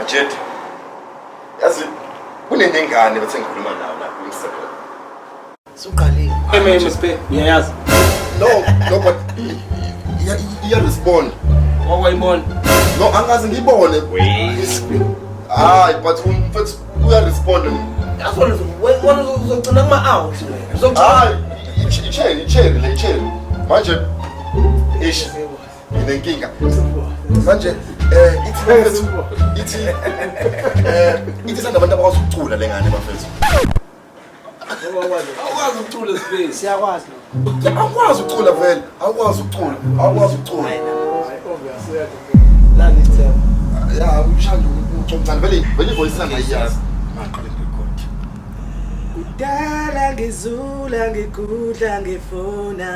Jet. Yazi kunenengane bethe ngikhuluma nayo lapha ngisekhona. Suqalile. MSP uyayazi? No, but iya respond. Wakwayibona? No, angazi ngibone. Hayi, but umfethu uya respond. Yasona wena uzogcina kuma hours wena. Hayi, icherry. Manje ish inenkinga. Manje ithi sangabantu abakwazi ukucula lengane bafethu. Awukwazi ukucula space. Siyakwazi lo. Awukwazi ukucula vele. Awukwazi ukucula. Hayi obvious uyaqhubeka. Lani ithemba. Ya, umshando ucocana vele voice yami ayiyazi. Maqale ngirecord. Kudala ngizula ngigudla ngifuna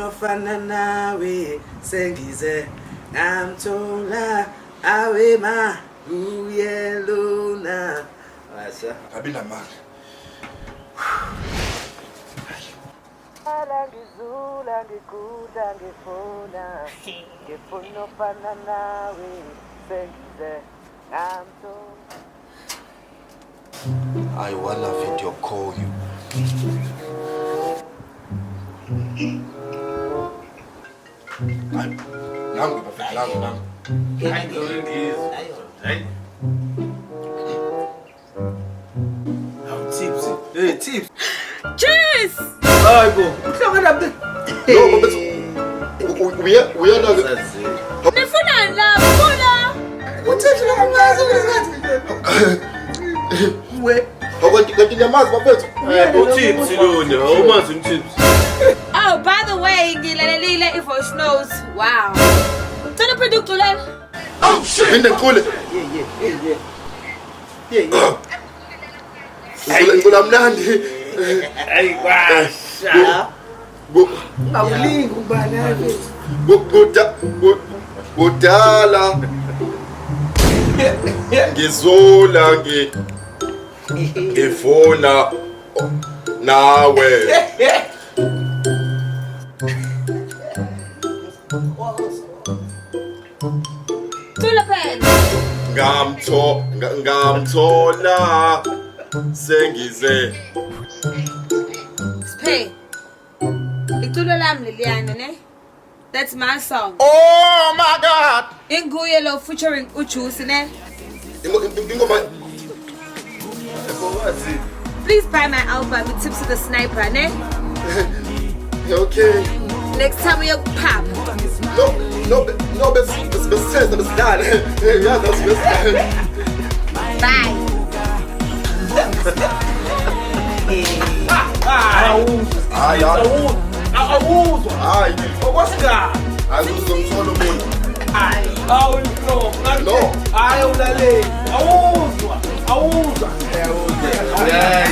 ofana nawe sengize ngamthola awe ma uyeluna washa Ngabi namali. Kudala ngizula ngigudla ngifuna ofana nawe sengize ngamthola I wanna video call you. Nangu. Tips. Hey, tips. Cheers! Hayi bo. Uhlangana lapha. No, but we are not. Nifuna la, funa! Uthethile kamncazi we. Kanti nyamazi bafethu. Tips lona, awumazi tips. Oh, by the way, ngilalelile i-voice notes. Wow. Thina phethe ukuculela. Oh shit. Phinde ngikhule. Yeah. Ngicula mnandi. Hayi kwasha. Awulingi ubana Kudala ngizula ngifuna nawe. Cula phela. Ngamthola sengize. Spay. Iculo lami leliyana ne? That's my song. Oh my God. Inguye lo featuring uJuice ne? Ingoma. Please buy my album with Tips of the Sniper ne? Okay. Next time we pop. No, best dad. Yeah, that's best. Bye. Ai. Okwasika. Azuzomthola umuntu. Awulo. No. Awulale. Awuzwa. Yeah.